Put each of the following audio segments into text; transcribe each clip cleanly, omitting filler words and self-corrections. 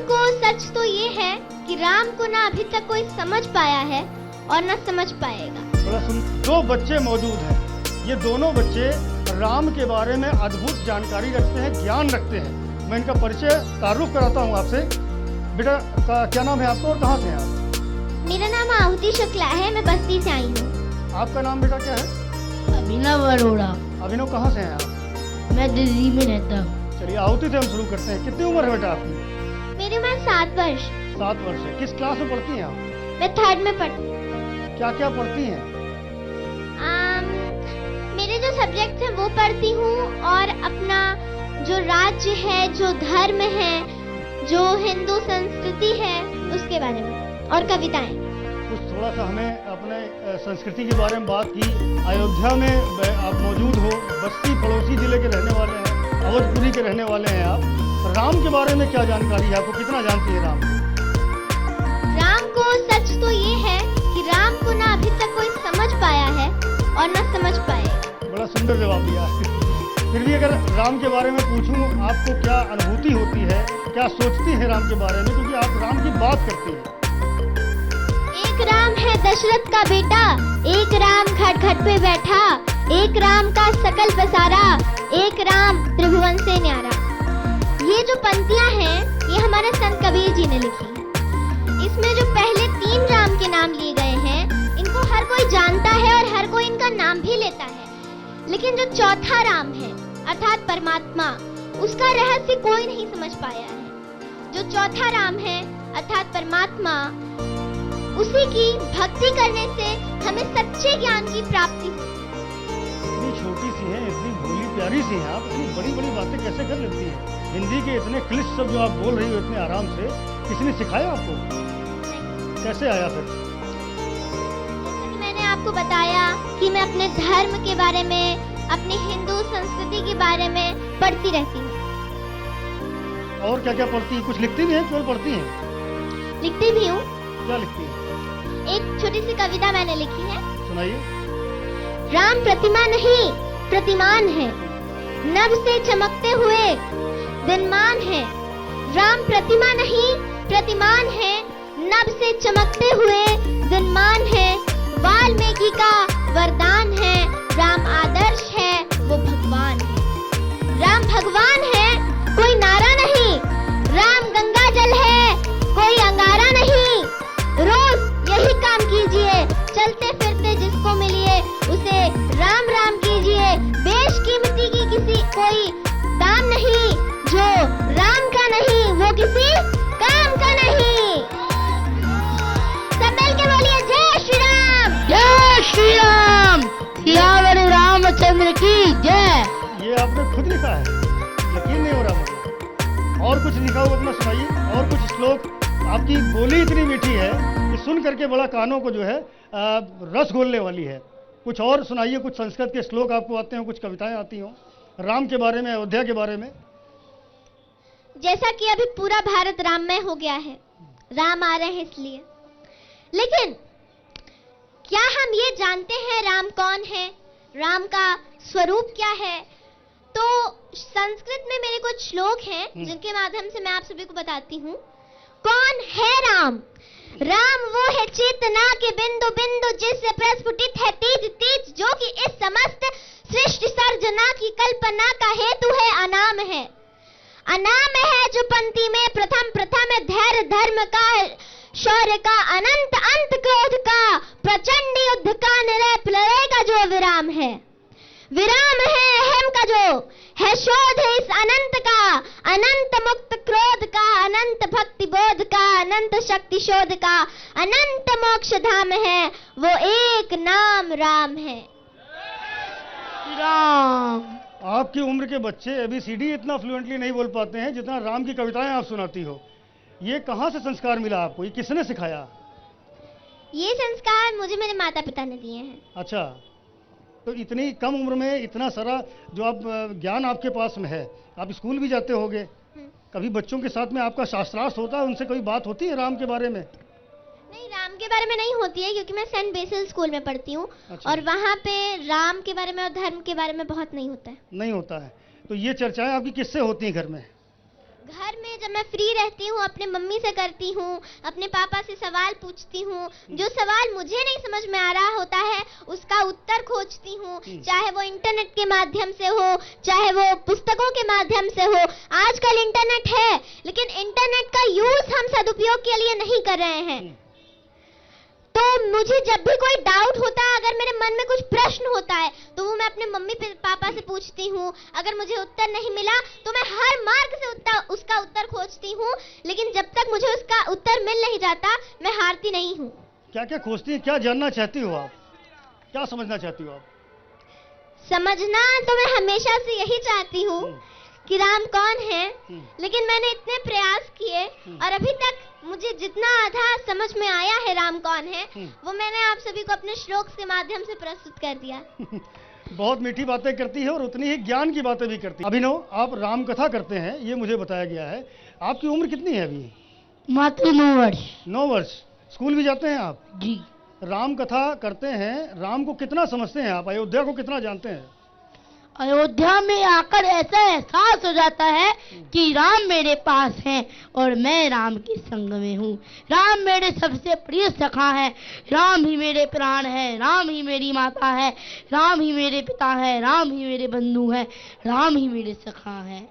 को सच तो ये है कि राम को ना अभी तक कोई समझ पाया है और ना समझ पाएगा। थोड़ा सुन, दो बच्चे मौजूद हैं। ये दोनों बच्चे राम के बारे में अद्भुत जानकारी रखते हैं, ज्ञान रखते हैं। मैं इनका परिचय तारुफ कराता हूँ आपसे। बेटा क्या नाम है आपका और कहाँ से हैं आप? मेरा नाम आहुति शुक्ला है, मैं बस्ती से आई हूँ। आपका नाम बेटा क्या है? अभिनव अरोड़ा। अभिनव कहाँ से हैं आप? मैं दिल्ली में रहता हूँ। चलिए आहुति से हम शुरू करते हैं। कितनी उम्र है बेटा आपकी? मेरी उम्र 7 वर्ष। 7 वर्ष है। किस क्लास में पढ़ती हैं आप? मैं 3rd में पढ़ती हूँ। क्या क्या पढ़ती हैं? मेरे जो सब्जेक्ट हैं वो पढ़ती हूँ और अपना जो राज्य है, जो धर्म है, जो हिंदू संस्कृति है उसके बारे में और कविताएं। कुछ थोड़ा सा हमें अपने संस्कृति के बारे में बात की। अयोध्या में आप मौजूद हो, बस्ती पड़ोसी जिले के रहने वाले हैं, अवधपुरी के रहने वाले हैं आप। राम के बारे में क्या जानकारी है आपको? कितना जानती है राम? राम को सच तो ये है कि राम को ना अभी तक कोई समझ पाया है और ना समझ पाएगा। बड़ा सुंदर जवाब दिया। फिर भी अगर राम के बारे में पूछूं, आपको क्या अनुभूति होती है, क्या सोचती है राम के बारे में, क्योंकि आप राम की बात करती हैं। एक राम है दशरथ का बेटा, एक राम घट घट पे बैठा, एक राम का सकल पसारा, एक राम त्रिभुवन से न्यारा। ये जो पंक्तियां हैं ये हमारे संत कबीर जी ने लिखी हैं। इसमें जो पहले 3 राम के नाम लिए गए हैं इनको हर कोई जानता है और हर कोई इनका नाम भी लेता है, लेकिन जो चौथा राम है अर्थात परमात्मा, उसका रहस्य कोई नहीं समझ पाया है। जो चौथा राम है अर्थात परमात्मा, उसी की भक्ति करने से हमें सच्चे ज्ञान की प्राप्ति होती है। इतनी छोटी सी है, इतनी भोली प्यारी सी हैं आप, इतनी बड़ी बड़ी बातें कैसे कर लेती हैं? हिंदी के इतने क्लिष्ट शब्द जो आप बोल रही हो इतने आराम से, किसने सिखाया आपको? कैसे आया फिर? जैसे कि मैंने आपको बताया कि मैं अपने धर्म के बारे में, अपनी हिंदू संस्कृति के बारे में पढ़ती रहती हूँ। और क्या क्या पढ़ती हैं? कुछ लिखती भी हैं, केवल पढ़ती हैं? लिखती भी हूँ। क्या लिखती हैं? एक छोटी सी कविता मैंने लिखी है। सुनाइए। राम प्रतिमा नहीं प्रतिमान है, नभ से चमकते हुए दिनमान है। राम प्रतिमा नहीं प्रतिमान है, नभ से चमकते हुए दिनमान है। वाल्मीकि का वरदान है, राम आदर्श है, वो भगवान है। राम भगवान है, कोई नारा नहीं। राम गंगा जल है, कोई अंगारा नहीं। रोज यही काम कीजिए, चलते फिरते जिसको मिलिए उसे राम राम कीजिए। बेशकीमती की किसी कोई दाम नहीं, जो राम का नहीं वो किसी काम का नहीं। सब मिल के बोलिए जय श्री राम। जय श्री राम। सियावर रामचंद्र की जय। ये आपने खुद लिखा है? यकीन नहीं हो रहा मुझे। और कुछ लिखा हो अपना सुनाइए। और कुछ श्लोक। आपकी बोली इतनी मीठी है कि सुन करके बड़ा कानों को जो है रस घोलने वाली है। कुछ और सुनाइए, कुछ संस्कृत के श्लोक आपको आते हो, कुछ कविताएं आती हो राम के बारे में, अयोध्या के बारे में। जैसा कि अभी पूरा भारत राममय हो गया है, राम आ रहे हैं इसलिए, लेकिन क्या हम ये जानते हैं राम कौन है, राम का स्वरूप क्या है? तो संस्कृत में मेरे कुछ श्लोक हैं जिनके माध्यम से मैं आप सभी को बताती हूँ। कौन है राम? राम वो है चेतना के बिंदु बिंदु, जिससे प्रस्फुटित है तीज तीज, जो कि इस समस्त सृष्टि सर्जना की कल्पना का हेतु है, अनाम है। अनाम है जो पंक्ति में प्रथम प्रथम धैर्य धर्म का, शौर्य का, अनंत अंत क्रोध का, प्रचंड युद्ध का, निरय प्रलय का जो विराम है। विराम है अहम का जो है शोध है इस अनंत का, अनंत मुक्त क्रोध का, अनंत भक्ति बोध का, अनंत शक्ति शोध का, अनंत मोक्ष धाम है, वो एक नाम राम है। राम। आपकी उम्र के बच्चे ABCD इतना फ्लुएंटली नहीं बोल पाते हैं जितना राम की कविताएं आप सुनाती हो। ये कहाँ से संस्कार मिला आपको? ये किसने सिखाया? ये संस्कार मुझे मेरे माता पिता ने दिए हैं। अच्छा, तो इतनी कम उम्र में इतना सारा जो आप ज्ञान आपके पास में है, आप स्कूल भी जाते होगे, कभी बच्चों के साथ में आपका शास्त्रार्थ होता है, उनसे कोई बात होती है राम के बारे में? नहीं, राम के बारे में नहीं होती है क्योंकि मैं सेंट बेसिल स्कूल में पढ़ती हूँ। अच्छा। और वहाँ पे राम के बारे में और धर्म के बारे में बहुत नहीं होता है। नहीं होता है। तो ये चर्चाएं आपकी किससे होती हैं घर में? घर में जब मैं फ्री रहती हूँ अपने मम्मी से करती हूँ, अपने पापा से सवाल पूछती हूँ, जो सवाल मुझे नहीं समझ में आ रहा होता है उसका उत्तर खोजती हूँ, चाहे वो इंटरनेट के माध्यम से हो, चाहे वो पुस्तकों के माध्यम से हो। आजकल इंटरनेट है, लेकिन इंटरनेट का यूज हम सदुपयोग के लिए नहीं कर रहे हैं। तो मुझे जब भी कोई डाउट होता है, अगर मेरे मन में कुछ प्रश्न होता है, तो वो मैं अपने मम्मी पापा से पूछती हूँ। अगर मुझे उत्तर नहीं मिला तो मैं हर मार्ग से उसका उत्तर खोजती हूँ, लेकिन जब तक मुझे उसका उत्तर मिल नहीं जाता मैं हारती नहीं हूँ। क्या क्या खोजती हैं, क्या जानना चाहती हो आप, क्या समझना चाहती हो आप? समझना तो मैं हमेशा से यही चाहती हूँ कि राम कौन है, लेकिन मैंने इतने प्रयास किए और अभी तक मुझे जितना आधा समझ में आया है राम कौन है, वो मैंने आप सभी को अपने श्लोक के माध्यम से प्रस्तुत कर दिया। बहुत मीठी बातें करती है और उतनी ही ज्ञान की बातें भी करती है। अभिनव, आप राम कथा करते हैं, ये मुझे बताया गया है। आपकी उम्र कितनी है अभी? मात्र 9 वर्ष। 9 वर्ष। स्कूल भी जाते हैं आप? जी। राम कथा करते हैं, राम को कितना समझते हैं आप, अयोध्या को कितना जानते हैं? अयोध्या में आकर ऐसा एहसास हो जाता है कि राम मेरे पास हैं और मैं राम के संग में हूँ। राम मेरे सबसे प्रिय सखा है, राम ही मेरे प्राण है, राम ही मेरी माता है, राम ही मेरे पिता है, राम ही मेरे बंधु है, राम ही मेरे सखा है।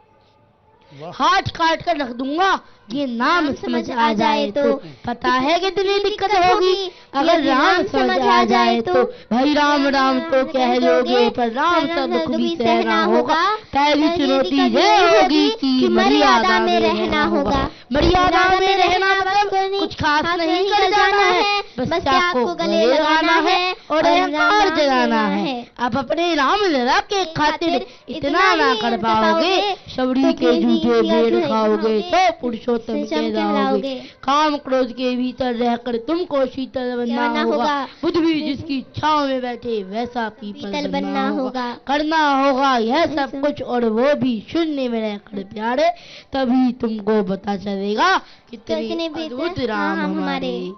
हाथ काट कर रख दूंगा ये नाम समझ आ जाए तो। पता है कितनी दिक्कत होगी अगर राम समझ आ जाए तो। भाई राम राम तो कह लोगे पर राम सा दुख भी सहना होगा। पहली चुनौती ये होगी कि मर्यादा में रहना होगा। मर्यादा में रहना मतलब कुछ खास नहीं कर जाना है, बस चाक को गले लगाना है और अहंकार जगाना है। आप अपने राम लला के खातिर इतना ना कर पाओगे, शबरी के जूठे भेड़ खाओगे तो पुरुषोत्तम कहलाओगे। काम क्रोध के भीतर रहकर तुमको शीतल बनना होगा। बुद्ध भी जिसकी छांव में बैठे वैसा पीपल बनना होगा। करना होगा यह सब कुछ और वो भी शून्य में रहकर प्यारे, तभी तुमको पता चलेगा कितने अद्भुत राम हमारे।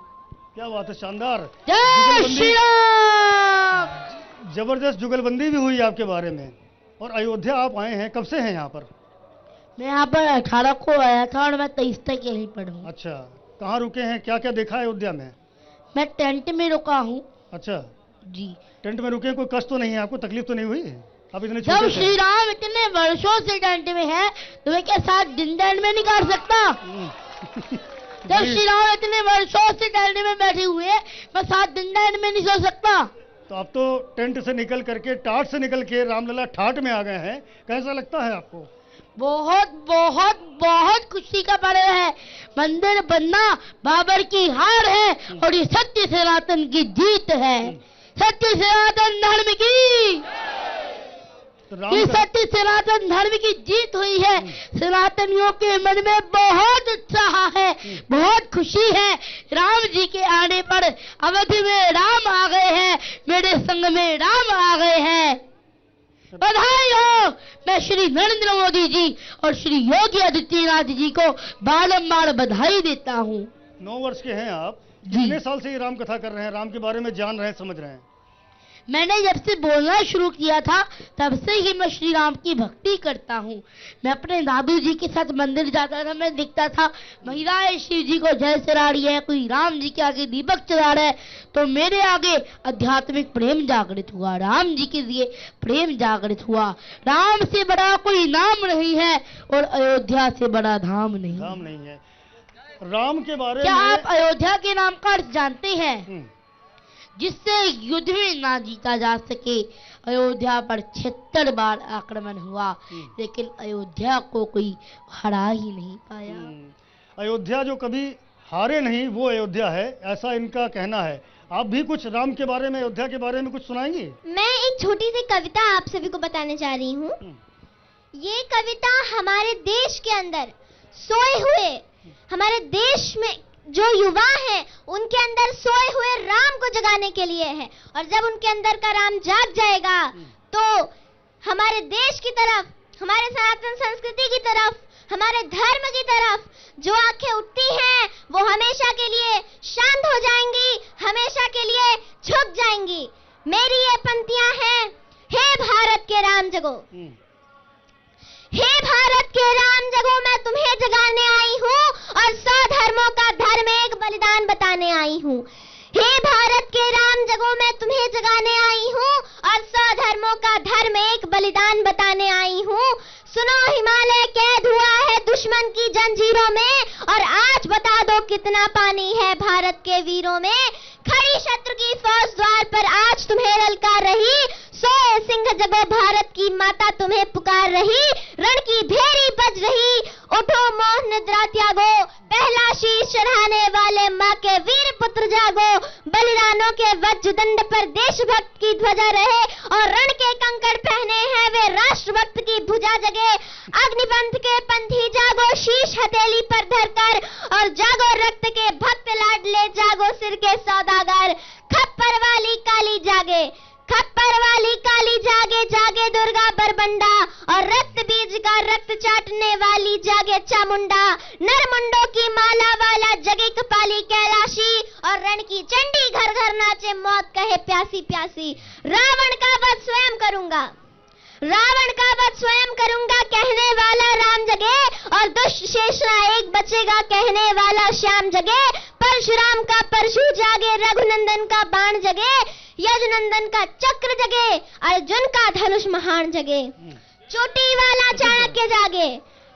क्या बात है, शानदार। जय श्री राम। जबरदस्त जुगलबंदी भी हुई आपके बारे में। और अयोध्या आप आए हैं, कब से हैं यहाँ पर? मैं यहाँ पर 18 को आया था और मैं 23 तक यहीं पर हूँ। अच्छा, कहाँ रुके हैं, क्या क्या देखा है अयोध्या में? मैं टेंट में रुका हूँ। अच्छा जी। टेंट में रुके, कोई कष्ट तो नहीं है आपको, तकलीफ तो नहीं हुई? आप इतने जब छोटे थे। श्री राम इतने वर्षों से टेंट में है तो मैं क्या 7 दिन टेंट में नहीं काट सकता? जब श्री राम इतने वर्षों से टेंट में बैठे हुए हैं, मैं 7 दिन टेंट में नहीं सो सकता। तो अब तो टेंट से निकल करके, टाट से निकल के रामलला ठाट में आ गए हैं, कैसा लगता है आपको? बहुत बहुत बहुत खुशी का पर्व है। मंदिर बनना बाबर की हार है और ये सत्य सनातन की जीत है। सत्य सनातन धर्म की, ये सत्य सनातन धर्म की जीत हुई है। सनातनियों के मन में बहुत उत्साह है, बहुत खुशी है। राम जी के आने पर अवध में राम आ गए हैं, मेरे संग में राम आ गए हैं। बधाई हो। मैं श्री नरेंद्र मोदी जी और श्री योगी आदित्यनाथ जी को बारंबार बधाई देता हूँ। 9 वर्ष के हैं आप, जी। कितने साल से ये राम कथा कर रहे हैं, राम के बारे में जान रहे हैं, समझ रहे हैं? मैंने जब से बोलना शुरू किया था तब से ही मैं श्री राम की भक्ति करता हूँ। मैं अपने दादू जी के साथ मंदिर जाता था, मैं देखता था महिलाएं शिव जी को जय चढ़ा रही है, कोई राम जी के आगे दीपक चढ़ा रहा है, तो मेरे आगे आध्यात्मिक प्रेम जागृत हुआ, राम जी के लिए प्रेम जागृत हुआ। राम से बड़ा कोई नाम नहीं है और अयोध्या से बड़ा धाम नहीं। धाम नहीं है। राम के बारे क्या में आप अयोध्या के नाम का अर्थ जानते हैं? जिससे युद्ध में ना जीता जा सके। अयोध्या पर 76 बार आक्रमण हुआ, लेकिन अयोध्या को कोई हरा ही नहीं पाया। अयोध्या जो कभी हारे नहीं वो अयोध्या है, ऐसा इनका कहना है। आप भी कुछ राम के बारे में, अयोध्या के बारे में कुछ सुनाएंगी? मैं एक छोटी सी कविता आप सभी को बताने जा रही हूँ। ये कविता हमारे देश के अंदर सोए हुए, हमारे देश में जो युवा हैं उनके अंदर सोए हुए राम को जगाने के लिए है। और जब उनके अंदर का राम जाग जाएगा तो हमारे देश की तरफ, हमारे सनातन संस्कृति की तरफ, हमारे धर्म की तरफ जो आंखें उठती हैं वो हमेशा के लिए शांत हो जाएंगी, हमेशा के लिए झुक जाएंगी। मेरी ये पंक्तियां हैं। हे भारत के राम जगो, हे भारत के राम जगहों मैं तुम्हें जगाने आई हूँ और 100 धर्मों का धर्म एक बलिदान बताने आई हूँ। हे भारत के राम जगहों मैं तुम्हें जगाने आई हूँ और 100 धर्मों का धर्म एक बलिदान बताने आई हूँ। सुनो, हिमालय कैद हुआ है दुश्मन की जंजीरों में और आज बता दो कितना पानी है भारत के वीरों में। खड़ी शत्रु की फौज द्वार पर आज तुम्हें ललकार रही, सोए सिंह जगो भारत की माता तुम्हें पुकार रही। रण की भेरी बज रही, उठो मोह निद्रा त्यागो, पहला शीश चढ़ाने वाले माँ के वीर पुत्र जागो। बलिदानों के वज्र दंड पर देशभक्त की ध्वजा रहे और रण के कंकड़ पहने हैं वे राष्ट्रभक्त की भुजा जगे। अग्निपंथ के पंथी जागो, शीश हथेली पर धरकर, और जागो रक्त के भक्त लाडले, जागो सिर के सौदागर। खप्पर वाली काली जागे, खप्पर वाली काली जागे, जागे दुर्गा बरबंडा, और रक्त बीज का रक्त चाटने वाली जागे चामुंडा। नरमुंडों की माला वाला जगे कपाली कैलाशी, और रण की चंडी घर घर नाचे मौत कहे प्यासी प्यासी। रावण का वध स्वयं करूंगा, रावण का वध स्वयं करूंगा कहने वाला राम जगे, और दुष्ट शेषना एक बचेगा कहने वाला श्याम जगे। परशुराम का परशु जागे, रघुनंदन का बाण जगे, यजुनंदन का चक्र जगे, अर्जुन का धनुष महान जगे। चोटी वाला चाणक्य जागे,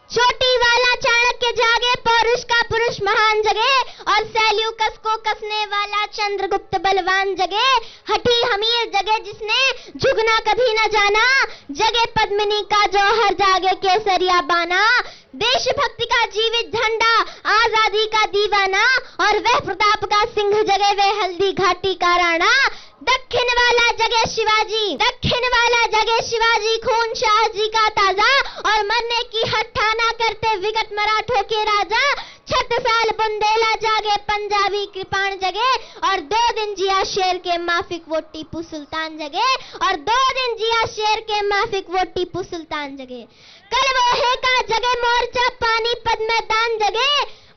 चोटी वाला चाणक्य जागे, पौरुष का पुरुष महान जगे, और सैल्यूकस को कसने वाला चंद्रगुप्त बलवान जगे। हठी हमीर जगे जिसने झुकना कभी न जाना, जगे पद्मिनी का जौहर जागे केसरिया बाना। देशभक्ति का जीवित झंडा, आजादी का दीवाना, और वह प्रताप का सिंह जगे वे हल्दी घाटी का राणा। दक्षिण वाला जगे शिवाजी, दक्षिण वाला जगे शिवाजी, खून शाहजी का ताजा, और मरने की हट्ठा ना करते विगत मराठों के राजा। 6 बुंदेला जागे, पंजाबी कृपाण जगे, और 2 दिन जिया शेर के माफिक वो टीपू सुल्तान जगे, और 2 दिन जिया शेर के माफिक वो टीपू सुल्तान जगे। कल वो है का जगे मोर्चा पानीपत मैदान जगे,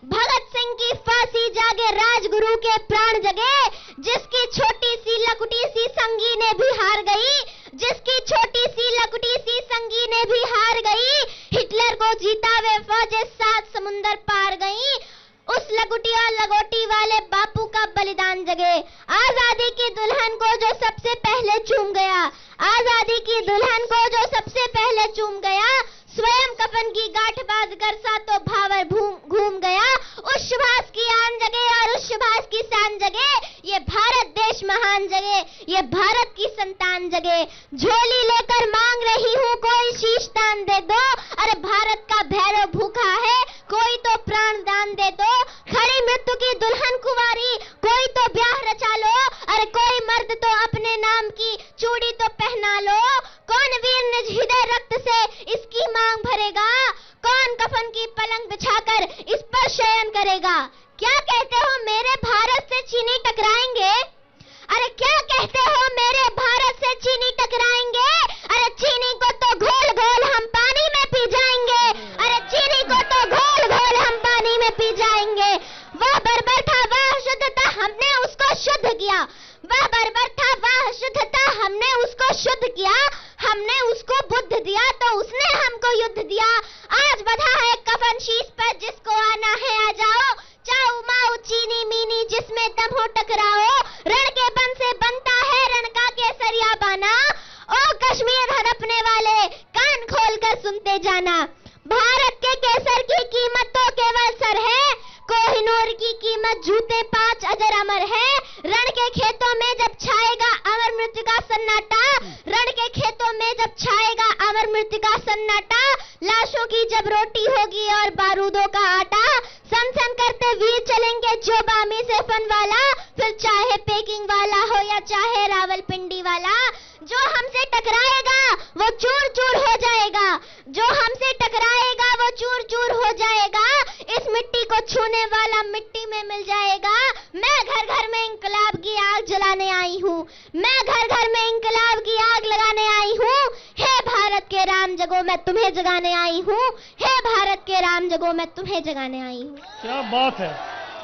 भगत सिंह की फांसी जागे, राजगुरु के प्राण जगे। जिसकी छोटी सी लकुटी सी संगी ने भी हार गई, जिसकी छोटी सी लकुटी सी संगी ने भी हार गई, हिटलर को जीता वे फौजें 7 समुंदर पार गई। उस लकुटी और लगोटी वाले बापू का बलिदान जगे। आजादी की दुल्हन को जो सबसे पहले चूम गया, आजादी की दुल्हन को जो सबसे पहले चूम गया, स्वयं कफन की गांठ बांध कर सातों भावर घूम गया। उस सुभाष की आन जगे और उस सुभाष की शान जगे, ये भारत देश महान जगे, ये भारत की संतान जगे। झोली लेकर मांग रही हूँ कोई शीश दान दे दो, अरे भारत का भैरव भूखा है कोई तो प्राण दान दे दो। खड़ी मृत्यु की दुल्हन कुंवारी कोई तो ब्याह रचा लो, अरे कोई मर्द तो अपने नाम की चूड़ी तो पहना लो। कौन वीर निज हृदय रक्त से इसकी मांग भरेगा, कौन कफन की पलंग बिछाकर इस पर शयन करेगा। क्या कहते हो मेरे भारत से चीनी टकराएंगे, अरे क्या कहते हो मेरे भारत से चीनी टकराएंगे, अरे चीनी को तो घोल घोल हम पानी में पी जाएंगे, अरे चीनी को तो घोल घोल हम पानी में पी जाएंगे। वह बर्बर था वह शुद्ध था हमने उसको शुद्ध किया, वह बर्बर था वह शुद्ध था हमने उसको शुद्ध किया। हमने उसको बुद्ध दिया तो उसने हमको युद्ध दिया। आज बधा है कफन शीश पर जिसको आना है आ जाओ, चाऊ माऊ चीनी मीनी जिसमें दम हो टकराओ। रण के बन से बनता है रण का केसरिया बाना, ओ कश्मीर हड़पने वाले कान खोल कर सुनते जाना। भारत के केसर की कीमत तो केवल सर है, कोहिनूर की कीमत जूते 5 अजर अमर है। रण के खेतों में जब छाएगा अमर मृत्यु का सन्नाटा, रण के खेतों में जब छाएगा अमर मृत्यु का सन्नाटा, लाशों की जब रोटी होगी और बारूदों का आटा, सन सन करते वीर चलेंगे जो बामी से फन वाला, फिर चाहे पेकिंग वाला हो या चाहे रावलपिंडी वाला। जो हमसे टकराएगा वो चूर चूर हो जाएगा, जो हमसे टकराएगा वो चूर चूर हो जाएगा। इस मिट्टी को छूने वाला मिट्टी में मिल जाएगा। मैं घर घर में इंकलाब की आग जलाने आई हूँ, मैं घर घर में इंकलाब की आग लगाने आई हूँ। हे भारत के राम जगो मैं तुम्हें जगाने आई हूँ, हे भारत के राम जगो मैं तुम्हें जगाने आई हूँ। क्या बात है,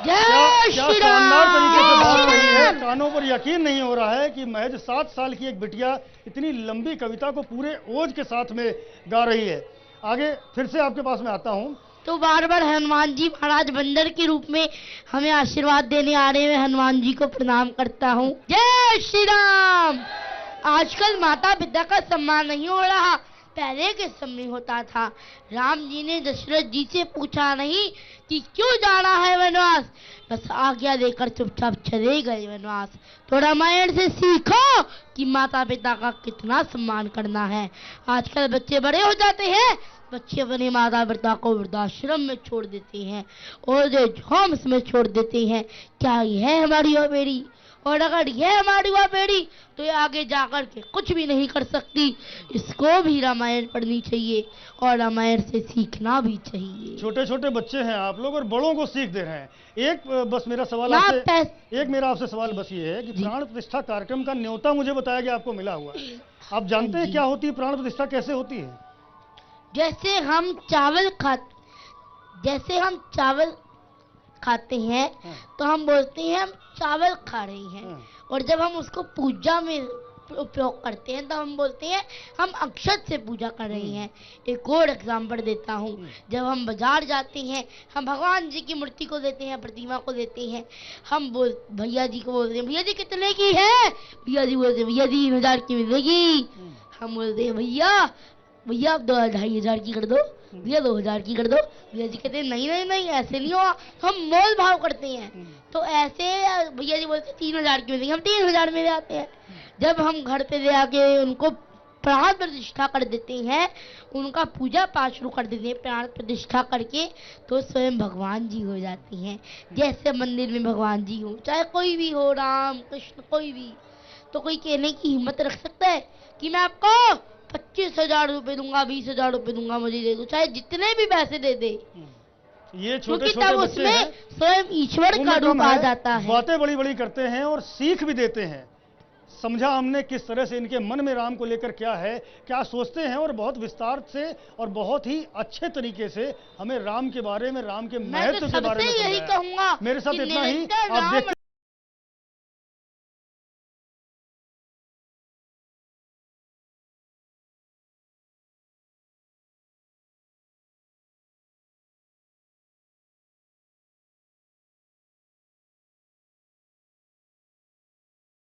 जय क्या श्री शानदार तरीके से बात राम। रही है। कानों पर यकीन नहीं हो रहा है कि महज 7 साल की एक बिटिया इतनी लंबी कविता को पूरे ओज के साथ में गा रही है। आगे फिर से आपके पास में आता हूँ। तो बार बार हनुमान जी महाराज बंदर के रूप में हमें आशीर्वाद देने आ रहे हैं। हनुमान जी को प्रणाम करता हूँ। जय श्री राम। आजकल माता पिता का सम्मान नहीं हो रहा, पहले के समय होता था। राम जी ने दशरथ जी से पूछा नहीं कि क्यों जाना है वनवास, बस आज्ञा देकर चुपचाप चले गए वनवास। तो रामायण से सीखो कि माता पिता का कितना सम्मान करना है। आजकल बच्चे बड़े हो जाते हैं, बच्चे अपने माता पिता को वृद्धाश्रम में छोड़ देते हैं, ओल्ड एज होम्स में छोड़ देते हैं। क्या यह हमारी और मेरी? और अगर यह हमारी हुआ बेड़ी तो ये आगे जाकर के कुछ भी नहीं कर सकती। इसको भी रामायण पढ़नी चाहिए और रामायण से सीखना भी चाहिए। छोटे छोटे बच्चे हैं आप लोग और बड़ों को सीख दे रहे हैं। एक बस मेरा सवाल आपसे सवाल बस ये है कि प्राण प्रतिष्ठा कार्यक्रम का न्योता मुझे बताया गया आपको मिला हुआ है। आप जानते हैं क्या होती है प्राण प्रतिष्ठा, कैसे होती है? जैसे हम चावल खाते हैं तो हम बोलते हैं हम चावल खा रहे हैं, और जब हम उसको पूजा में उपयोग करते हैं तो हम बोलते हैं हम अक्षत से पूजा कर रहे हैं। एक और एग्जाम्पल देता हूँ। जब हम बाजार जाते हैं, हम भगवान जी की मूर्ति को देते हैं, प्रतिमा को देते हैं, हम भैया जी को बोलते हैं भैया जी कितने की है? भैया जी बोलते हैं भैया जी 3000 की मिलेगी। हम बोलते हैं भैया आप 2,500 की कर दो, भैया 2000 की कर दो। भैया जी कहते हैं नहीं नहीं नहीं ऐसे नहीं हुआ, हम मोल भाव करते हैं। तो ऐसे भैया जी बोलते हैं 3000 की मिलेगी, हम 3000 में ले आते हैं। जब हम घर पे ले आके उनको प्राण प्रतिष्ठा कर देते हैं, उनका पूजा पाठ शुरू कर देते हैं प्राण प्रतिष्ठा करके, तो स्वयं भगवान जी हो जाते हैं। जैसे मंदिर में भगवान जी हो, चाहे कोई भी हो, राम कृष्ण कोई भी, तो कोई कहने की हिम्मत रख सकता है कि मैं आपको 25,000 रुपए दूंगा, 20,000 रुपए दूंगा, मुझे दे दो, चाहे जितने भी पैसे दे दे। ये छोटे छोटे बच्चे हैं, स्वयं ईश्वर का रूप आ जाता है। बातें बड़ी बड़ी करते हैं और सीख भी देते हैं। समझा हमने किस तरह से इनके मन में राम को लेकर क्या है, क्या सोचते हैं, और बहुत विस्तार से और बहुत ही अच्छे तरीके से हमें राम के बारे में, राम के महत्व के बारे में यही कहूंगा मेरे साथ इतना ही। आप देखते